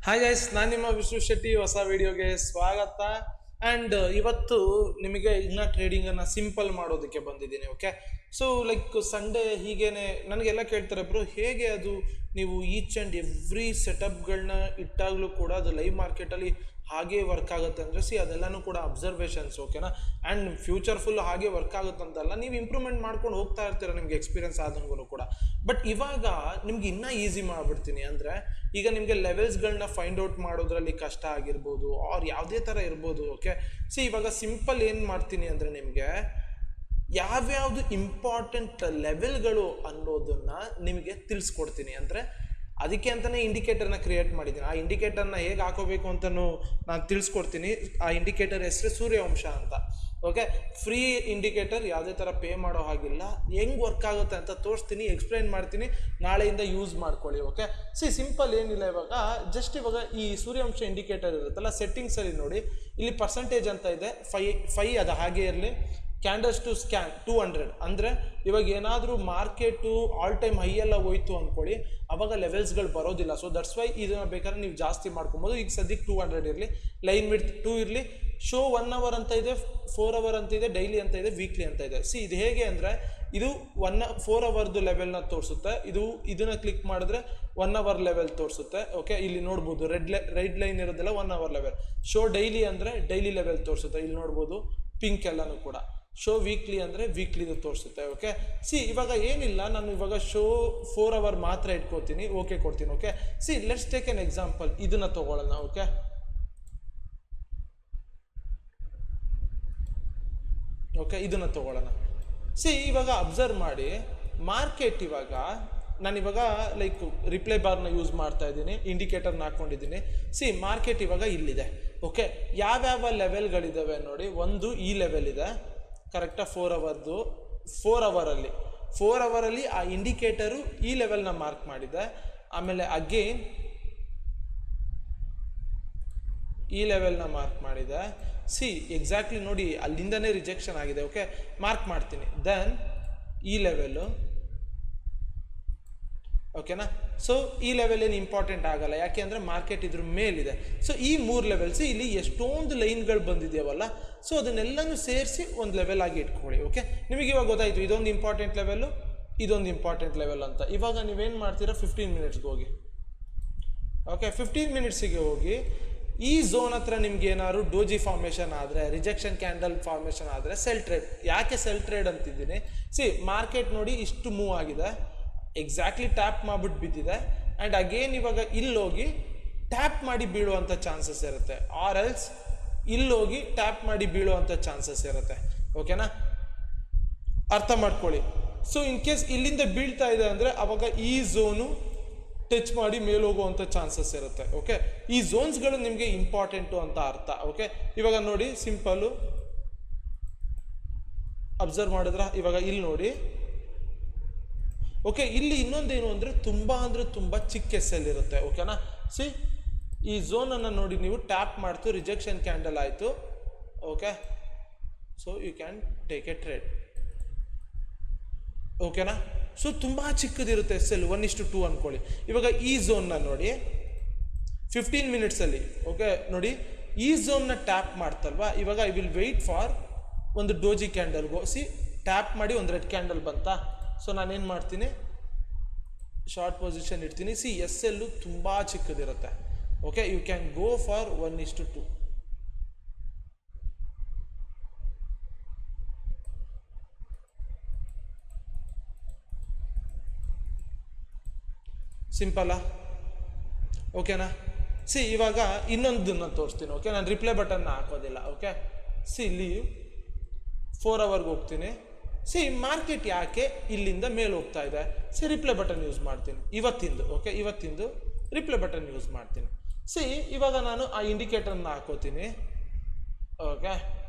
Hi guys, ನಾನು ನಿಮ್ಮ ವಿಶ್ವ ಶೆಟ್ಟಿ. ಹೊಸ ವಿಡಿಯೋಗೆ ಸ್ವಾಗತ. ಆ್ಯಂಡ್ ಇವತ್ತು ನಿಮಗೆ ಇನ್ನ ಟ್ರೇಡಿಂಗನ್ನು ಸಿಂಪಲ್ ಮಾಡೋದಕ್ಕೆ ಬಂದಿದ್ದೀನಿ. ಓಕೆ, ಸೊ ಲೈಕ್ ಸಂಡೇ ಹೀಗೇನೆ ನನಗೆಲ್ಲ ಕೇಳ್ತಾರೆ, ಬ್ರೋ ಹೇಗೆ ಅದು ನೀವು ಈಚ್ ಆ್ಯಂಡ್ ಎವ್ರಿ ಸೆಟಪ್ಗಳನ್ನ ಇಟ್ಟಾಗಲೂ ಕೂಡ ಅದು ಲೈವ್ ಮಾರ್ಕೆಟಲ್ಲಿ ಹಾಗೆ ವರ್ಕ್ ಆಗುತ್ತೆ ಅಂದರೆ ಅದೆಲ್ಲನೂ ಕೂಡ ಅಬ್ಸರ್ವೇಷನ್ಸ್. ಓಕೆನಾ, ಆ್ಯಂಡ್ ಫ್ಯೂಚರ್ ಫುಲ್ ಹಾಗೆ ವರ್ಕ್ ಆಗುತ್ತೆ ಅಂತಲ್ಲ, ನೀವು ಇಂಪ್ರೂವ್ಮೆಂಟ್ ಮಾಡ್ಕೊಂಡು ಹೋಗ್ತಾ ಇರ್ತೀರ ನಿಮಗೆ ಎಕ್ಸ್ಪೀರಿಯನ್ಸ್ ಆದಂಗೂ ಕೂಡ. ಬಟ್ ಇವಾಗ ನಿಮ್ಗೆ ಇನ್ನೂ ಈಸಿ ಮಾಡಿಬಿಡ್ತೀನಿ. ಅಂದರೆ ಈಗ ನಿಮಗೆ ಲೆವೆಲ್ಸ್ಗಳನ್ನ ಫೈಂಡ್ ಔಟ್ ಮಾಡೋದ್ರಲ್ಲಿ ಕಷ್ಟ ಆಗಿರ್ಬೋದು ಆರ್ ಯಾವುದೇ ಥರ ಇರ್ಬೋದು. ಓಕೆ, ಇವಾಗ ಸಿಂಪಲ್ ಏನು ಮಾಡ್ತೀನಿ ಅಂದರೆ ನಿಮಗೆ ಯಾವ್ಯಾವುದು ಇಂಪಾರ್ಟೆಂಟ್ ಲೆವೆಲ್ಗಳು ಅನ್ನೋದನ್ನು ನಿಮಗೆ ತಿಳಿಸ್ಕೊಡ್ತೀನಿ. ಅಂದರೆ ಅದಕ್ಕೆ ಅಂತಲೇ ಇಂಡಿಕೇಟರ್ನ ಕ್ರಿಯೇಟ್ ಮಾಡಿದ್ದೀನಿ. ಆ ಇಂಡಿಕೇಟರ್ನ ಹೇಗೆ ಹಾಕೋಬೇಕು ಅಂತಲೂ ನಾನು ತಿಳಿಸ್ಕೊಡ್ತೀನಿ. ಆ ಇಂಡಿಕೇಟರ್ ಹೆಸರು ಸೂರ್ಯವಂಶ ಅಂತ. ಓಕೆ, ಫ್ರೀ ಇಂಡಿಕೇಟರ್, ಯಾವುದೇ ಥರ ಪೇ ಮಾಡೋ ಹಾಗಿಲ್ಲ. ಹೆಂಗೆ ವರ್ಕ್ ಆಗುತ್ತೆ ಅಂತ ತೋರಿಸ್ತೀನಿ, ಎಕ್ಸ್ಪ್ಲೈನ್ ಮಾಡ್ತೀನಿ, ನಾಳೆಯಿಂದ ಯೂಸ್ ಮಾಡ್ಕೊಳ್ಳಿ. ಓಕೆ, ಸಿಂಪಲ್ ಏನಿಲ್ಲ. ಇವಾಗ ಜಸ್ಟ್ ಇವಾಗ ಈ ಸೂರ್ಯವಂಶ ಇಂಡಿಕೇಟರ್ ಇರುತ್ತಲ್ಲ, ಸೆಟ್ಟಿಂಗ್ಸಲ್ಲಿ ನೋಡಿ, ಇಲ್ಲಿ ಪರ್ಸೆಂಟೇಜ್ ಅಂತ ಇದೆ, 5 ಅದು ಹಾಗೆ ಇರಲಿ. Candles to scan 200. ಅಂದರೆ ಇವಾಗ ಏನಾದರೂ ಮಾರ್ಕೆಟು ಆಲ್ ಟೈಮ್ ಹೈ ಎಲ್ಲ ಹೋಯ್ತು ಅಂದ್ಕೊಳ್ಳಿ, ಅವಾಗ ಲೆವೆಲ್ಸ್ಗಳು ಬರೋದಿಲ್ಲ. ಸೊ ದಟ್ಸ್ ವೈ ಇದನ್ನು ಬೇಕಾದ್ರೆ ನೀವು ಜಾಸ್ತಿ ಮಾಡ್ಕೊಬೋದು. ಈಗ ಸದ್ಯಕ್ಕೆ 200 ಇರಲಿ, ಲೈನ್ ವಿಡ್ತ್ 2 ಇರಲಿ, ಶೋ 1 ಅವರ್ ಅಂತ ಇದೆ, 4 ಅವರ್ ಅಂತ ಇದೆ, ಡೈಲಿ ಅಂತ ಇದೆ, ವೀಕ್ಲಿ ಅಂತ ಇದೆ. ಇದು ಹೇಗೆ ಅಂದರೆ ಇದು 4 ಅವರ್ದು ಲೆವೆಲ್ನ ತೋರಿಸುತ್ತೆ. ಇದನ್ನು ಕ್ಲಿಕ್ ಮಾಡಿದ್ರೆ 1 ಅವರ್ ಲೆವೆಲ್ ತೋರಿಸುತ್ತೆ. ಓಕೆ, ಇಲ್ಲಿ ನೋಡ್ಬೋದು ರೆಡ್ ಲೈನ್ ಇರೋದಿಲ್ಲ, 1 ಅವರ್ ಲೆವೆಲ್. ಶೋ ಡೈಲಿ ಅಂದರೆ ಡೈಲಿ ಲೆವೆಲ್ ತೋರಿಸುತ್ತೆ, ಇಲ್ಲಿ ನೋಡ್ಬೋದು ಪಿಂಕ್ ಎಲ್ಲನೂ ಕೂಡ. ಶೋ ವೀಕ್ಲಿ ಅಂದರೆ ವೀಕ್ಲಿದು ತೋರಿಸುತ್ತೆ. ಓಕೆ, ಇವಾಗ ಏನಿಲ್ಲ, ನಾನು ಇವಾಗ ಶೋ 4 ಅವರ್ ಮಾತ್ರ ಇಟ್ಕೋತೀನಿ, ಓಕೆ ಕೊಡ್ತೀನಿ. Okay, let's take an example, ಇದನ್ನು ತಗೊಳ್ಳೋಣ. ಓಕೆ, ಇದನ್ನು ತಗೊಳ್ಳೋಣ. ಇವಾಗ ಅಬ್ಸರ್ವ್ ಮಾಡಿ, ಮಾರ್ಕೆಟ್ ಇವಾಗ ನಾನಿವಾಗ ಲೈಕ್ ರಿಪ್ಲೈ ಬಾರ್ನ ಯೂಸ್ ಮಾಡ್ತಾ ಇದ್ದೀನಿ, ಇಂಡಿಕೇಟರ್ನ ಹಾಕ್ಕೊಂಡಿದ್ದೀನಿ. ಮಾರ್ಕೆಟ್ ಇವಾಗ ಇಲ್ಲಿದೆ. ಓಕೆ, ಯಾವ್ಯಾವ ಲೆವೆಲ್ಗಳಿದ್ದಾವೆ ನೋಡಿ. ಒಂದು ಈ ಲೆವೆಲ್ ಇದೆ ಕರೆಕ್ಟಾ, 4 ಅವರ್ದು. 4 ಅವರಲ್ಲಿ ಆ ಇಂಡಿಕೇಟರು ಈ ಲೆವೆಲ್ನ ಮಾರ್ಕ್ ಮಾಡಿದೆ. ಆಮೇಲೆ ಅಗೇನ್ ಈ ಲೆವೆಲ್ನ ಮಾರ್ಕ್ ಮಾಡಿದೆ. ಎಕ್ಸಾಕ್ಟ್ಲಿ ನೋಡಿ, ಅಲ್ಲಿಂದನೇ ರಿಜೆಕ್ಷನ್ ಆಗಿದೆ. ಓಕೆ, ಮಾರ್ಕ್ ಮಾಡ್ತೀನಿ. ದೆನ್ ಈ ಲೆವೆಲ್ಲು. ಓಕೆನಾ, ಈ ಲೆವೆಲ್ ಏನು ಇಂಪಾರ್ಟೆಂಟ್ ಆಗಲ್ಲ, ಯಾಕೆ ಅಂದರೆ ಮಾರ್ಕೆಟ್ ಇದ್ರ ಮೇಲಿದೆ. ಈ 3 ಲೆವೆಲ್ಸ್ ಇಲ್ಲಿ ಎಷ್ಟೊಂದು ಲೈನ್ಗಳು ಬಂದಿದೆಯವಲ್ಲ, ಅದನ್ನೆಲ್ಲನೂ ಸೇರಿಸಿ ಒಂದು ಲೆವೆಲ್ ಆಗಿ ಇಟ್ಕೊಳ್ಳಿ. ಓಕೆ, ನಿಮಗೆ ಇವಾಗ ಗೊತ್ತಾಯಿತು, ಇದೊಂದು ಇಂಪಾರ್ಟೆಂಟ್ ಲೆವೆಲ್ಲು, ಇದೊಂದು ಇಂಪಾರ್ಟೆಂಟ್ ಲೆವೆಲ್ ಅಂತ. ಇವಾಗ ನೀವೇನು ಮಾಡ್ತೀರಾ, 15 ಮಿನಿಟ್ಸ್ಗೆ ಹೋಗಿ. ಓಕೆ, 15 ಮಿನಿಟ್ಸಿಗೆ ಹೋಗಿ ಈ ಝೋನ್ ಹತ್ರ ನಿಮ್ಗೆ ಏನಾದ್ರು ಡೋಜಿ ಫಾರ್ಮೇಷನ್ ಆದರೆ, ರಿಜೆಕ್ಷನ್ ಕ್ಯಾಂಡಲ್ ಫಾರ್ಮೇಷನ್ ಆದರೆ ಸೆಲ್ ಟ್ರೇಡ್. ಯಾಕೆ ಸೆಲ್ ಟ್ರೇಡ್ ಅಂತಿದ್ದೀನಿ, ಮಾರ್ಕೆಟ್ ನೋಡಿ ಇಷ್ಟು ಮೂವ್ ಆಗಿದೆ, ಎಕ್ಸಾಕ್ಟ್ಲಿ ಟ್ಯಾಪ್ ಮಾಡಿಬಿಟ್ಟು ಬಿದ್ದಿದೆ. ಆ್ಯಂಡ್ ಅಗೇನ್ ಇವಾಗ ಇಲ್ಲೋಗಿ ಟ್ಯಾಪ್ ಮಾಡಿ ಬೀಳುವಂಥ ಚಾನ್ಸಸ್ ಇರುತ್ತೆ, ಆರ್ ಎಲ್ಸ್ ಇಲ್ಲೋಗಿ ಟ್ಯಾಪ್ ಮಾಡಿ ಬೀಳುವಂಥ ಚಾನ್ಸಸ್ ಇರುತ್ತೆ. ಓಕೆನಾ, ಅರ್ಥ ಮಾಡ್ಕೊಳ್ಳಿ. ಇನ್ ಕೇಸ್ ಇಲ್ಲಿಂದ ಬೀಳ್ತಾ ಇದೆ ಅಂದರೆ ಅವಾಗ ಈ ಝೋನು ಟಚ್ ಮಾಡಿ ಮೇಲೆ ಹೋಗುವಂಥ ಚಾನ್ಸಸ್ ಇರುತ್ತೆ. ಓಕೆ, ಈ ಝೋನ್ಸ್ಗಳು ನಿಮಗೆ ಇಂಪಾರ್ಟೆಂಟು ಅಂತ ಅರ್ಥ. ಓಕೆ, ಇವಾಗ ನೋಡಿ ಸಿಂಪಲ್ಲು ಅಬ್ಸರ್ವ್ ಮಾಡಿದ್ರ, ಇವಾಗ ಇಲ್ಲಿ ನೋಡಿ. ಓಕೆ, ಇಲ್ಲಿ ಇನ್ನೊಂದೇನು ಅಂದರೆ ತುಂಬ ಚಿಕ್ಕ ಎಸ್ಸೆಲ್ ಇರುತ್ತೆ. ಓಕೆನಾ, ಈ ಝೋನನ್ನು ನೋಡಿ, ನೀವು ಟ್ಯಾಪ್ ಮಾಡ್ತು, ರಿಜೆಕ್ಷನ್ ಕ್ಯಾಂಡಲ್ ಆಯಿತು. Okay, you can take a trade. ಓಕೆನಾ, ತುಂಬ ಚಿಕ್ಕದಿರುತ್ತೆ ಎಸ್ಸೆಲ್, 1:2 ಅಂದ್ಕೊಳ್ಳಿ. ಇವಾಗ ಈ ಝೋನ್ನ ನೋಡಿ 15 ಮಿನಿಟ್ಸಲ್ಲಿ. ಓಕೆ, ನೋಡಿ ಈ ಝೋನ್ನ ಟ್ಯಾಪ್ ಮಾಡ್ತಲ್ವಾ, ಇವಾಗ ಐ ವಿಲ್ ವೆಯ್ಟ್ ಫಾರ್ ಒಂದು ಡೋಜಿ ಕ್ಯಾಂಡಲ್ಗೋ. ಟ್ಯಾಪ್ ಮಾಡಿ ಒಂದು ರೆಡ್ ಕ್ಯಾಂಡಲ್ ಬಂತಾ, ನಾನೇನು ಮಾಡ್ತೀನಿ, ಶಾರ್ಟ್ ಪೊಸಿಷನ್ ಇಡ್ತೀನಿ. ಎಸ್ಸೆಲ್ಲು ತುಂಬ ಚಿಕ್ಕದಿರುತ್ತೆ. Okay, you can go for 1:2. ಸಿಂಪಲ್ಲಾ? ಓಕೆನಾ, ಇವಾಗ ಇನ್ನೊಂದನ್ನು ತೋರಿಸ್ತೀನಿ. ಓಕೆ, ನಾನು ರಿಪ್ಲೈ ಬಟನ್ನ ಹಾಕೋದಿಲ್ಲ. ಓಕೆ, ಲೀವ್ 4 ಅವರ್ಗೆ ಹೋಗ್ತೀನಿ. ಮಾರ್ಕೆಟ್ ಯಾಕೆ ಇಲ್ಲಿಂದ ಮೇಲೆ ಹೋಗ್ತಾ ಇದೆ, ರಿಪ್ಲೈ ಬಟನ್ ಯೂಸ್ ಮಾಡ್ತೀನಿ ಇವತ್ತಿಂದು. ಓಕೆ, ಇವತ್ತಿಂದು ರಿಪ್ಲೈ ಬಟನ್ ಯೂಸ್ ಮಾಡ್ತೀನಿ. ಇವಾಗ ನಾನು ಆ ಇಂಡಿಕೇಟರ್ನ ಹಾಕೋತೀನಿ. ಓಕೆ,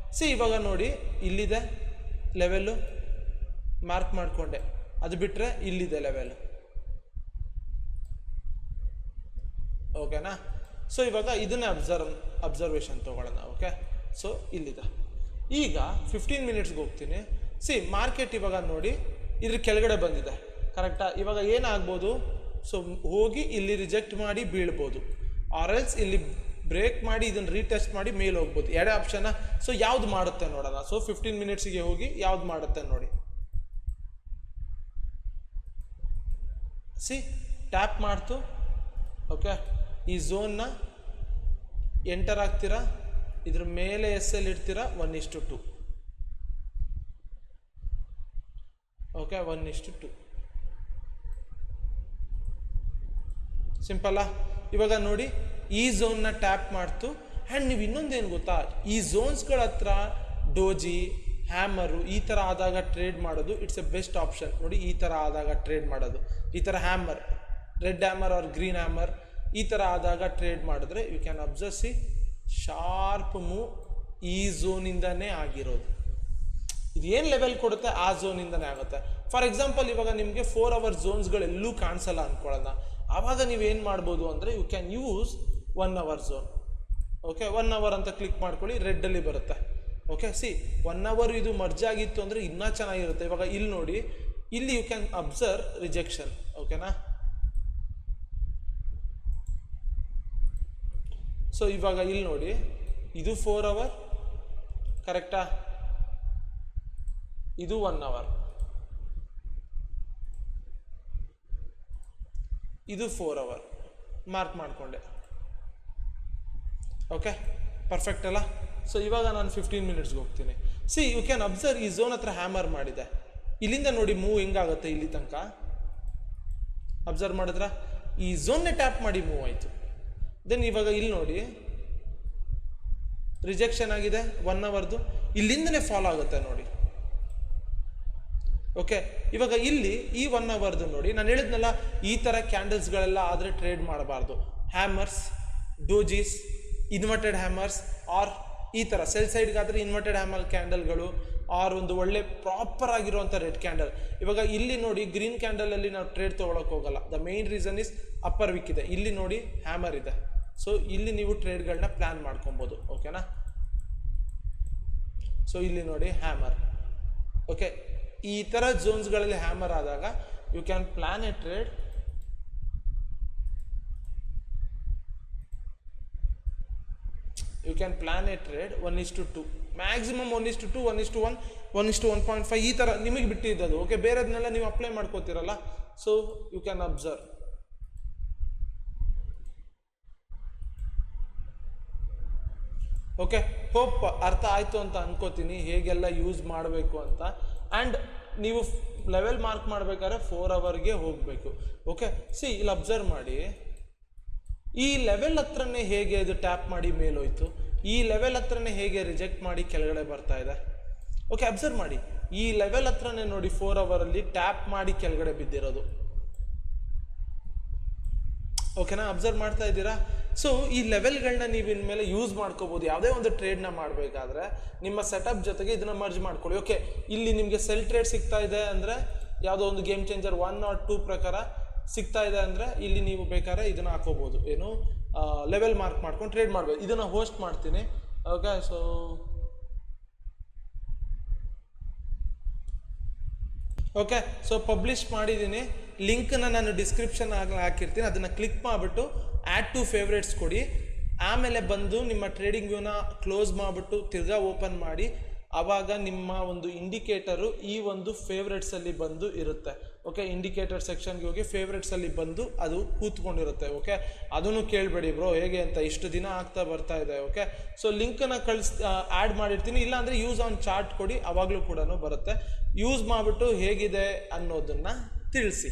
ಇವಾಗ ನೋಡಿ ಇಲ್ಲಿದೆ ಲೆವೆಲ್ಲು, ಮಾರ್ಕ್ ಮಾಡಿಕೊಂಡೆ. ಅದು ಬಿಟ್ಟರೆ ಇಲ್ಲಿದೆ ಲೆವೆಲ್. ಓಕೆನಾ, ಇವಾಗ ಇದನ್ನೇ ಅಬ್ಸರ್ವೇಷನ್ ತೊಗೊಳ್ಳೋಣ. ಓಕೆ, ಇಲ್ಲಿದೆ. ಈಗ 15 ಮಿನಿಟ್ಸ್ಗೆ ಹೋಗ್ತೀನಿ. ಮಾರ್ಕೆಟ್ ಇವಾಗ ನೋಡಿ ಇದ್ರ ಕೆಳಗಡೆ ಬಂದಿದೆ, ಕರೆಕ್ಟಾ? ಇವಾಗ ಏನಾಗ್ಬೋದು, ಸೊ ಹೋಗಿ ಇಲ್ಲಿ ರಿಜೆಕ್ಟ್ ಮಾಡಿ ಬೀಳ್ಬೋದು. ಆರ್ ಎಲ್ಸ್ ಇಲ್ಲಿ ಬ್ರೇಕ್ ಮಾಡಿ ಇದನ್ನು ರೀಟೆಸ್ಟ್ ಮಾಡಿ ಮೇಲೆ ಹೋಗ್ಬೋದು, ಎರಡೇ ಆಪ್ಷನ್ನ. ಸೊ ಯಾವ್ದು ಮಾಡುತ್ತೆ ನೋಡೋಣ. ಸೊ 15 ಮಿನಿಟ್ಸಿಗೆ ಹೋಗಿ ಯಾವ್ದು ಮಾಡುತ್ತೆ ನೋಡಿ. ಸಿ ಟ್ಯಾಪ್ ಮಾಡ್ತು. ಓಕೆ, ಈ ಝೋನ್ನ ಎಂಟರ್ ಆಗ್ತೀರಾ, ಇದ್ರ ಮೇಲೆ SL ಇಡ್ತೀರಾ 1:2. ಓಕೆ, 1:2 ಸಿಂಪಲ್ಲ. ಇವಾಗ ನೋಡಿ ಈ ಝೋನ್ನ ಟ್ಯಾಪ್ ಮಾಡ್ತು. ಆ್ಯಂಡ್ ನೀವು ಇನ್ನೊಂದೇನು ಗೊತ್ತಾ, ಈ ಝೋನ್ಸ್ಗಳ ಹತ್ರ ಡೋಜಿ, ಹ್ಯಾಮರು ಈ ಥರ ಆದಾಗ ಟ್ರೇಡ್ ಮಾಡೋದು ಇಟ್ಸ್ ಎ ಬೆಸ್ಟ್ ಆಪ್ಷನ್. ನೋಡಿ ಈ ಥರ ಆದಾಗ ಟ್ರೇಡ್ ಮಾಡೋದು, ಈ ಥರ hammer, red hammer or green hammer ಈ ಥರ ಆದಾಗ ಟ್ರೇಡ್ ಮಾಡಿದ್ರೆ you can observe see sharp move ಈ ಝೋನಿಂದನೇ ಆಗಿರೋದು. ಇದು ಏನು ಲೆವೆಲ್ ಕೊಡುತ್ತೆ ಆ ಝೋನಿಂದನೇ ಆಗುತ್ತೆ. ಫಾರ್ ಎಕ್ಸಾಂಪಲ್ ಇವಾಗ ನಿಮಗೆ 4 hour ಝೋನ್ಸ್ಗಳೆಲ್ಲೂ ಕಾಣಿಸಲ್ಲ ಅಂದ್ಕೊಳ್ಳೋಣ. ಆವಾಗ ನೀವೇನು ಮಾಡ್ಬೋದು ಅಂದರೆ you can use 1 hour zone. Okay, 1 hour ಅಂತ ಕ್ಲಿಕ್ ಮಾಡ್ಕೊಳ್ಳಿ, ರೆಡ್ಡಲ್ಲಿ ಬರುತ್ತೆ. ಓಕೆ, ಸಿ 1 hour ಇದು ಮರ್ಜ್ ಆಗಿತ್ತು ಅಂದರೆ ಇನ್ನೂ ಚೆನ್ನಾಗಿರುತ್ತೆ. ಇವಾಗ ಇಲ್ಲಿ ನೋಡಿ, ಇಲ್ಲಿ ಯು ಕ್ಯಾನ್ ಅಬ್ಸರ್ವ್ ರಿಜೆಕ್ಷನ್. ಓಕೆನಾ, ಸೊ ಇವಾಗ ಇಲ್ಲಿ ನೋಡಿ, ಇದು 4 hour ಕರೆಕ್ಟಾ, ಇದು 1 hour, ಇದು 4 hour ಮಾರ್ಕ್ ಮಾಡಿಕೊಂಡೆ. ಓಕೆ, ಪರ್ಫೆಕ್ಟ್ ಅಲ್ಲ. ಸೊ ಇವಾಗ ನಾನು 15 ಮಿನಿಟ್ಸ್ಗೆ ಹೋಗ್ತೀನಿ. ಸಿ ಯು ಕ್ಯಾನ್ ಅಬ್ಸರ್ವ್ ಈ ಝೋನ್ ಹತ್ರ ಹ್ಯಾಮರ್ ಮಾಡಿದೆ, ಇಲ್ಲಿಂದ ನೋಡಿ ಮೂವ್ ಹೆಂಗಾಗುತ್ತೆ ಇಲ್ಲಿ ತನಕ. ಅಬ್ಸರ್ವ್ ಮಾಡಿದ್ರ, ಈ ಝೋನ್ನೇ ಟ್ಯಾಪ್ ಮಾಡಿ ಮೂವ್ ಆಯಿತು. ದೆನ್ ಇವಾಗ ಇಲ್ಲಿ ನೋಡಿ ರಿಜೆಕ್ಷನ್ ಆಗಿದೆ 1 hourದು, ಇಲ್ಲಿಂದನೇ ಫಾಲೋ ಆಗುತ್ತೆ ನೋಡಿ. ಓಕೆ, ಇವಾಗ ಇಲ್ಲಿ ಈ 1 hourದು ನೋಡಿ, ನಾನು ಹೇಳಿದ್ನಲ್ಲ ಈ ಥರ ಕ್ಯಾಂಡಲ್ಸ್ಗಳೆಲ್ಲ ಆದರೆ ಟ್ರೇಡ್ ಮಾಡಬಾರ್ದು. ಹ್ಯಾಮರ್ಸ್, ಡೋಜೀಸ್, ಇನ್ವರ್ಟೆಡ್ ಹ್ಯಾಮರ್ಸ್ ಆರ್ ಈ ಥರ ಸೆಲ್ ಸೈಡ್ಗಾದರೆ ಇನ್ವರ್ಟೆಡ್ ಹ್ಯಾಮರ್ ಕ್ಯಾಂಡಲ್ಗಳು ಆರ್ ಒಂದು ಒಳ್ಳೆ ಪ್ರಾಪರ್ ಆಗಿರುವಂಥ ರೆಡ್ ಕ್ಯಾಂಡಲ್. ಇವಾಗ ಇಲ್ಲಿ ನೋಡಿ ಗ್ರೀನ್ ಕ್ಯಾಂಡಲಲ್ಲಿ ನಾವು ಟ್ರೇಡ್ ತೊಗೊಳಕ್ಕೆ ಹೋಗಲ್ಲ. The main reason is upper wick ಇದೆ, ಇಲ್ಲಿ ನೋಡಿ ಹ್ಯಾಮರ್ ಇದೆ. ಸೊ ಇಲ್ಲಿ ನೀವು ಟ್ರೇಡ್ಗಳನ್ನ ಪ್ಲ್ಯಾನ್ ಮಾಡ್ಕೊಬೋದು. ಓಕೆನಾ, ಸೊ ಇಲ್ಲಿ ನೋಡಿ ಹ್ಯಾಮರ್. ಓಕೆ, ಈ ಥರ ಝೋನ್ಸ್ಗಳಲ್ಲಿ ಹ್ಯಾಮರ್ ಆದಾಗ you can plan a trade. You can plan a trade 1:2, maximum 1:2, 1:1, 1:1.5 ಈ ಥರ ನಿಮಗೆ ಬಿಟ್ಟಿದ್ದದು. ಓಕೆ, ಬೇರೆದನ್ನೆಲ್ಲ ನೀವು ಅಪ್ಲೈ ಮಾಡ್ಕೋತೀರಲ್ಲ. So you can observe. Okay, hope ಅರ್ಥ ಆಯಿತು ಅಂತ ಅನ್ಕೋತೀನಿ ಹೇಗೆಲ್ಲ ಯೂಸ್ ಮಾಡಬೇಕು ಅಂತ. ಆ್ಯಂಡ್ ನೀವು ಲೆವೆಲ್ ಮಾರ್ಕ್ ಮಾಡಬೇಕಾದ್ರೆ 4 hourಗೆ ಹೋಗಬೇಕು. ಓಕೆ, ಸಿ ಇಲ್ಲಿ ಅಬ್ಸರ್ವ್ ಮಾಡಿ, ಈ ಲೆವೆಲ್ ಹತ್ರನೇ ಹೇಗೆ ಇದು ಟ್ಯಾಪ್ ಮಾಡಿ ಮೇಲೋಯ್ತು, ಈ ಲೆವೆಲ್ ಹತ್ರನೇ ಹೇಗೆ ರಿಜೆಕ್ಟ್ ಮಾಡಿ ಕೆಳಗಡೆ ಬರ್ತಾ ಇದೆ. ಓಕೆ, ಅಬ್ಸರ್ವ್ ಮಾಡಿ, ಈ ಲೆವೆಲ್ ಹತ್ರನೇ ನೋಡಿ 4 hourಲ್ಲಿ ಟ್ಯಾಪ್ ಮಾಡಿ ಕೆಳಗಡೆ ಬಿದ್ದಿರೋದು. ಓಕೆನಾ, ಅಬ್ಸರ್ವ್ ಮಾಡ್ತಾ ಇದ್ದೀರಾ. ಸೊ ಈ ಲೆವೆಲ್ಗಳನ್ನ ನೀವು ಇನ್ಮೇಲೆ ಯೂಸ್ ಮಾಡ್ಕೋಬೋದು. ಯಾವುದೇ ಒಂದು ಟ್ರೇಡ್ನ ಮಾಡಬೇಕಾದ್ರೆ ನಿಮ್ಮ ಸೆಟಪ್ ಜೊತೆಗೆ ಇದನ್ನ ಮರ್ಜ್ ಮಾಡ್ಕೊಳ್ಳಿ. ಓಕೆ, ಇಲ್ಲಿ ನಿಮಗೆ ಸೆಲ್ ಟ್ರೇಡ್ ಸಿಗ್ತಾ ಇದೆ ಅಂದರೆ ಯಾವುದೋ ಒಂದು ಗೇಮ್ ಚೇಂಜರ್ 1 or 2 ಪ್ರಕಾರ ಸಿಗ್ತಾ ಇದೆ ಅಂದರೆ ಇಲ್ಲಿ ನೀವು ಬೇಕಾದ್ರೆ ಇದನ್ನು ಹಾಕೋಬೋದು, ಏನು ಲೆವೆಲ್ ಮಾರ್ಕ್ ಮಾಡ್ಕೊಂಡು ಟ್ರೇಡ್ ಮಾಡ್ಬೋದು. ಇದನ್ನು ಹೋಸ್ಟ್ ಮಾಡ್ತೀನಿ. ಓಕೆ, ಸೊ ಪಬ್ಲಿಷ್ ಮಾಡಿದ್ದೀನಿ. ಲಿಂಕ್ನ ನಾನು ಡಿಸ್ಕ್ರಿಪ್ಷನ್ ಹಾಕಿರ್ತೀನಿ, ಅದನ್ನು ಕ್ಲಿಕ್ ಮಾಡಿಬಿಟ್ಟು ಆ್ಯಡ್ ಟು ಫೇವ್ರೇಟ್ಸ್ ಕೊಡಿ. ಆಮೇಲೆ ಬಂದು ನಿಮ್ಮ ಟ್ರೇಡಿಂಗ್ ವ್ಯೂನ ಕ್ಲೋಸ್ ಮಾಡಿಬಿಟ್ಟು ತಿರ್ಗಾ ಓಪನ್ ಮಾಡಿ. ಆವಾಗ ನಿಮ್ಮ ಒಂದು ಇಂಡಿಕೇಟರು ಈ ಒಂದು ಫೇವ್ರೇಟ್ಸಲ್ಲಿ ಬಂದು ಇರುತ್ತೆ. ಓಕೆ, ಇಂಡಿಕೇಟರ್ ಸೆಕ್ಷನ್ಗೆ ಹೋಗಿ ಫೇವ್ರೇಟ್ಸಲ್ಲಿ ಬಂದು ಅದು ಕೂತ್ಕೊಂಡಿರುತ್ತೆ. ಓಕೆ, ಅದನ್ನು ಕೇಳಬೇಡಿ ಬ್ರೋ ಹೇಗೆ ಅಂತ, ಇಷ್ಟು ದಿನ ಆಗ್ತಾ ಬರ್ತಾ ಇದೆ. ಓಕೆ, ಸೊ ಲಿಂಕನ್ನು ಆ್ಯಡ್ ಮಾಡಿರ್ತೀನಿ. ಇಲ್ಲಾಂದರೆ ಯೂಸ್ ಆನ್ ಚಾರ್ಟ್ ಕೊಡಿ, ಆವಾಗಲೂ ಕೂಡ ಬರುತ್ತೆ. ಯೂಸ್ ಮಾಡಿಬಿಟ್ಟು ಹೇಗಿದೆ ಅನ್ನೋದನ್ನು ತಿಳಿಸಿ.